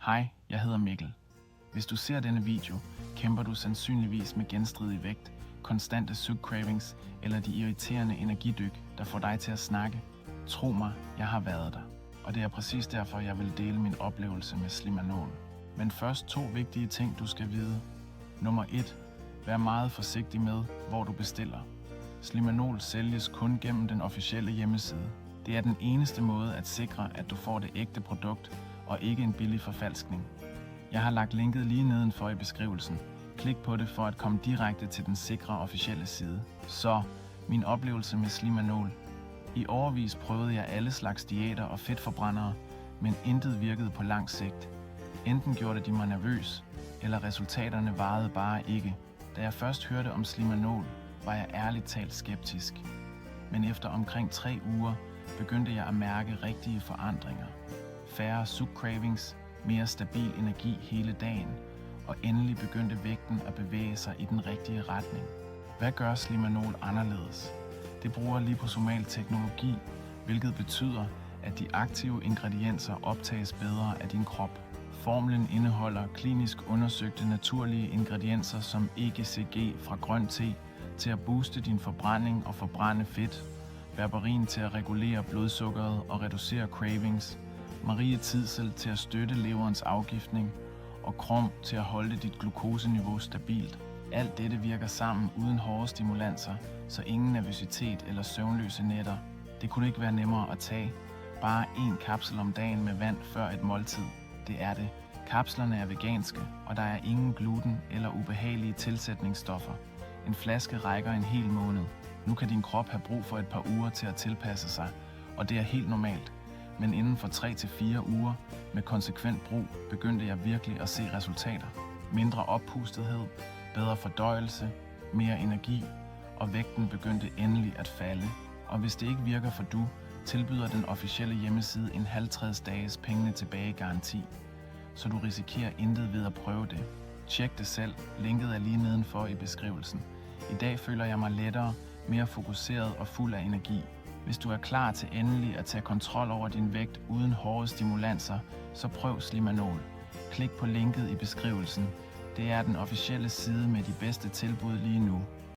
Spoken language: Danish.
Hej, jeg hedder Mikkel. Hvis du ser denne video, kæmper du sandsynligvis med genstridig vægt, konstante sug-cravings eller de irriterende energidyk, der får dig til at snakke. Tro mig, jeg har været der. Og det er præcis derfor, jeg vil dele min oplevelse med Slimanol. Men først 2 vigtige ting, du skal vide. Nummer 1. Vær meget forsigtig med, hvor du bestiller. Slimanol sælges kun gennem den officielle hjemmeside. Det er den eneste måde at sikre, at du får det ægte produkt, og ikke en billig forfalskning. Jeg har lagt linket lige nedenfor i beskrivelsen. Klik på det for at komme direkte til den sikre officielle side. Så, min oplevelse med Slimanol. I årevis prøvede jeg alle slags diæter og fedtforbrændere, men intet virkede på lang sigt. Enten gjorde de mig nervøs, eller resultaterne varede bare ikke. Da jeg først hørte om Slimanol, var jeg ærligt talt skeptisk. Men efter omkring 3 uger begyndte jeg at mærke rigtige forandringer. Færre sug-cravings, mere stabil energi hele dagen, og endelig begyndte vægten at bevæge sig i den rigtige retning. Hvad gør Slimanol anderledes? Det bruger liposomal teknologi, hvilket betyder, at de aktive ingredienser optages bedre af din krop. Formlen indeholder klinisk undersøgte naturlige ingredienser som EGCG fra grøn te til at booste din forbrænding og forbrænde fedt, berberin til at regulere blodsukkeret og reducere cravings, marietidsel til at støtte leverens afgiftning og krom til at holde dit glukoseniveau stabilt. Alt dette virker sammen uden hårde stimulanser, så ingen nervøsitet eller søvnløse nætter. Det kunne ikke være nemmere at tage. Bare 1 kapsel om dagen med vand før et måltid. Det er det. Kapslerne er veganske, og der er ingen gluten eller ubehagelige tilsætningsstoffer. En flaske rækker en hel måned. Nu kan din krop have brug for et par uger til at tilpasse sig, og det er helt normalt. Men inden for 3 til 4 uger med konsekvent brug begyndte jeg virkelig at se resultater. Mindre oppustethed, bedre fordøjelse, mere energi, og vægten begyndte endelig at falde. Og hvis det ikke virker for du, tilbyder den officielle hjemmeside en 50 dages pengene tilbage garanti. Så du risikerer intet ved at prøve det. Tjek det selv, linket er lige nedenfor i beskrivelsen. I dag føler jeg mig lettere, mere fokuseret og fuld af energi. Hvis du er klar til endelig at tage kontrol over din vægt uden hårde stimulanser, så prøv Slimanol. Klik på linket i beskrivelsen. Det er den officielle side med de bedste tilbud lige nu.